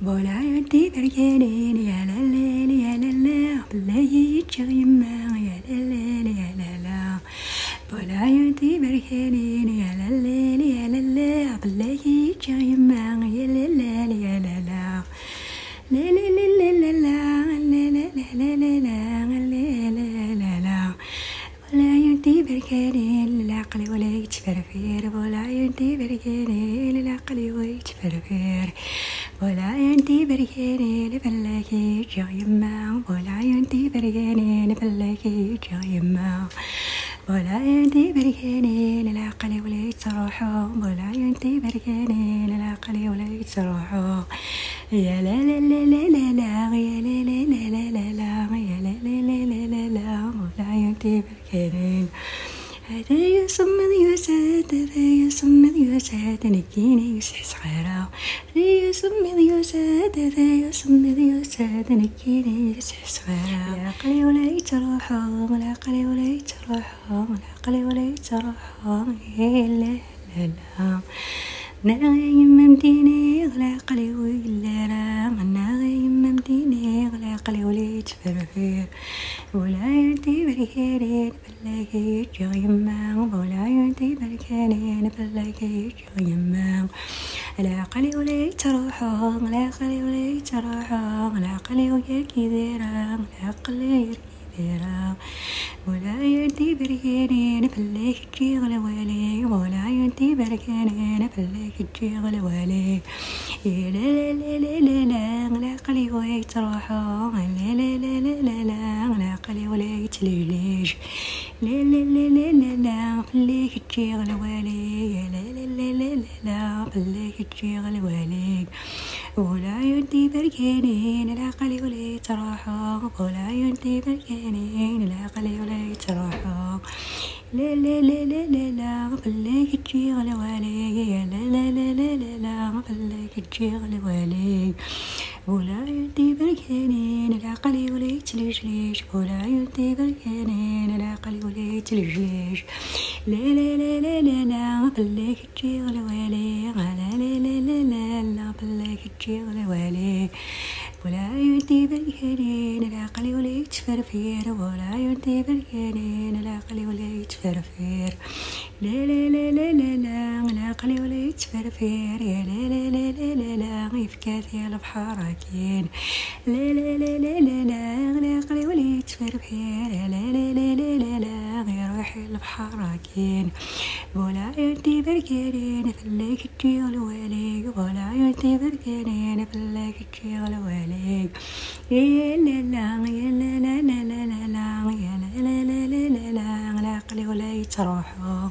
ولا يدي بركانين يا لالي يا لالا بالله يتشغ يما يا لالي يا لالا ولا يدي بركانين يا لالي يا لالا بالله يتشغ يما يا لالي يا لالا لا لا لا لا لا لا لا لا لا لا ولا يدي بركانين للعقل ولا يتفرفير ولا يدي بركانين للعقل ويتفرفير ولا ينتي بركاني لبلاكي جايما ولا ينتي بركاني لبلاكي جايما ولا ينتي بركاني للعقل ولا يتروحوا ولا ينتي بركاني للعقل ولا يتروحوا يا لا لا لا لا لا لا يا لا لا لا لا لا يا لا لا لا لا لا لا ولا ينتي بركاني هذا يصمد يساد هذا يصمد يساد نكيني يسح صغيرة هذا يصمد يساد هذا يصمد يساد نكيني يسح صغيرة العقل ولا يتروحوا العقل ولا يتروحوا العقل ولا يتروحوا لا لا لا ناغي ممديني العقل ولا راه ناغي ممديني العقل ولا يتفرفير ولا ينتي بركانين بلاكي جايما ولا ينتي بركانين بلاكي جايما العقل ولا يتروحوا العقل ولا يتروحوا العقل ويركي ذيرا العقل يركي ذيرا ولا ينتي بركانين بلاكي تشيغل والي ولا ينتي بركانين بلاكي تشيغل والي لا لا لا لا لا لا العقل ولا يتروحوا لا لا لا لا لا لا العقل ولا يتلجلج لا لا لا لا لا لا بلاكي تشيغل والي لا لا لا لا لا لا بلاكي تشيغل والي ولا ينتي بركانين العقل ولا يتروحوا ولا ينتي بركانين العقل ولا يتروحوا لا لا لا لا لا لا بلاكي تشيغل والي لا لا لا لا لا لا بلاكي تشيغل والي ولا ينتي بركانين العقل ولا يتلجلج ولا ينتي بركانين العقل ولا يتلجلج لا لا لا لا لا لا بلاكي تشيغل والي لا لا لا لا لا لا بلاكي تشيغل والي ولا ينتي بركانين العقل ولا يتفرفير ولا ينتي بركانين العقل ولا يتفرفير لا لا لا لا لا لا العقل ولا يتفرفير يا لا لا لا لا لا لا غيفكات يا البحر كين لا لا لا لا لا لا العقل ولا يتفرفير يا لا لا لا لا لا لا غير روحي البحر كين ولا ينتي بركانين فلاك تشيغل والي ولا ينتي بركانين فلاك تشيغل والي يا لا لا يا لا لا لا لا لا لا يا لا لا لا لا لا لا العقل ولا يتروحوا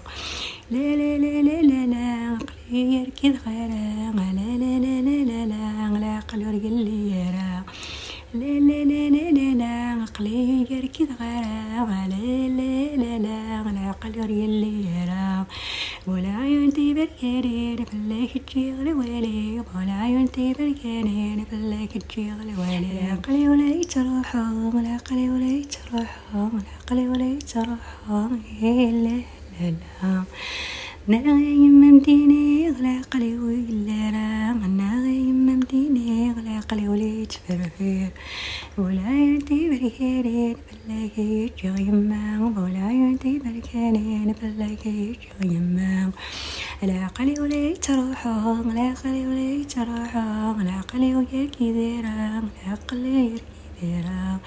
لا لا لا لا لا لا عقلي يركض غيره لا لا لا لا لا لا العقل يرقل لي يرى لا لا لا لا لا لا عقلي يركض غيره لا لا لا لا العقل يرقل لي يرى ولا ينتي بركانين فلاك تشيغل والي ولا ينتي بركانين فلاك تشيغل والي العقل ولا يتروحوا العقل ولا يتروحوا العقل ولا يتروحوا لا لا لا ناغي ممديني العقل ولا راه ناغي ممديني العقل ولا يتفرفير ولا ينتي بركانين بلاكي جايما ولا ينتي بركانين بلاكي جايما العقل ولا يتروحوا العقل ولا يتروحوا العقل ويركي ذيرا العقل يركي ذيرا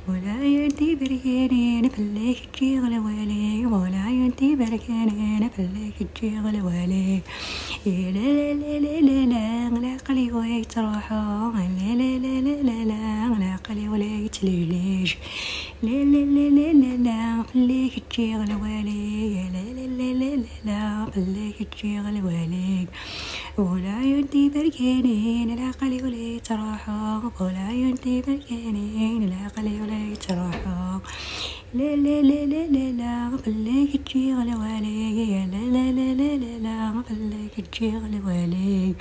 ولا ينتي بركانين بلاكي تشيغل والي ولا ينتي بركانين بلاكي تشيغل والي لا لا لا لا لا لا العقل ولا يتروحوا لا لا لا لا لا لا العقل ولا يتلجلج لا لا لا لا لا لا بلاكي تشيغل والي لا لا لا لا لا لا بلاكي تشيغل والي ولا ينتي بركانين العقل ولا يتروحوا ولا ينتي بركانين العقل ولا يتروحوا لا لا لا لا لا لا بلاكي تشيغل والي لا لا لا لا لا لا بلاكي تشيغل والي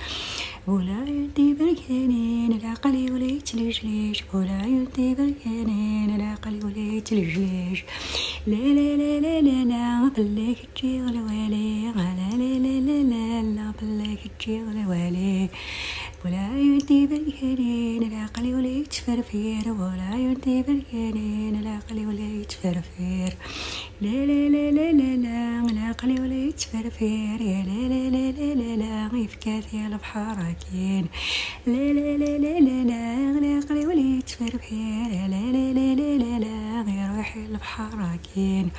ولا ينتي بركانين العقل ولا يتلجلج ولا ينتي بركانين العقل ولا يتلجلج لا لا لا لا لا لا بلاكي تشيغل والي لا لا لا لا لا لا بلاكي تشيغل والي ولا ينتي بالكنين العقل ولا يتفرفير ولا ينتي بالكنين العقل ولا يتفرفير لا لا لا لا لا لا العقل ولا يتفرفير يا لا لا لا لا لا لا غيفكات يا البحر كاين لا لا لا لا لا لا العقل ولا يتفرفير يا لا لا لا لا لا لا غير روحي البحر كاين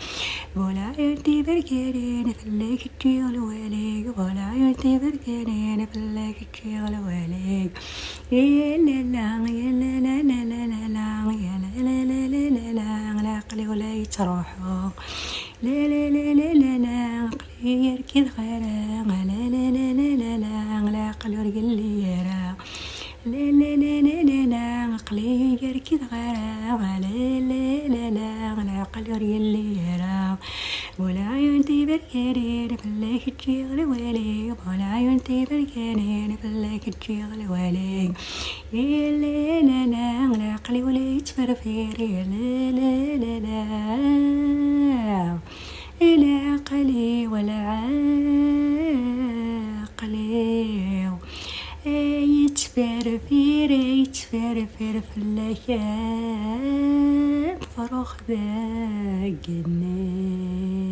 ولا ينتي بالكنين فلاك تشيغل واليك ولا ينتي بالكنين فلاك تشيغل واليك يا لا لا يا لا لا لا لا لا يا لا لا لا لا لا لا العقل ولا يتروحو لا لا لا لا لا لا عقلي يركض غيره لا لا لا لا لا لا العقل يرقل لي يرى لا لا لا لا لا لا عقلي يركض غيره لا لا لا لا العقل يرقل لي يرى ولا ينتي بالكنين فلاك تشيغل واليك ولا ينتي بالكنين فلاك تشيغل واليك يا لا لا لا العقل ولا يتفرفير يا لا لا لا لا العقلي ولا عقلي يتفرفر يتفرفر فلاك فروخ ذا الجنين.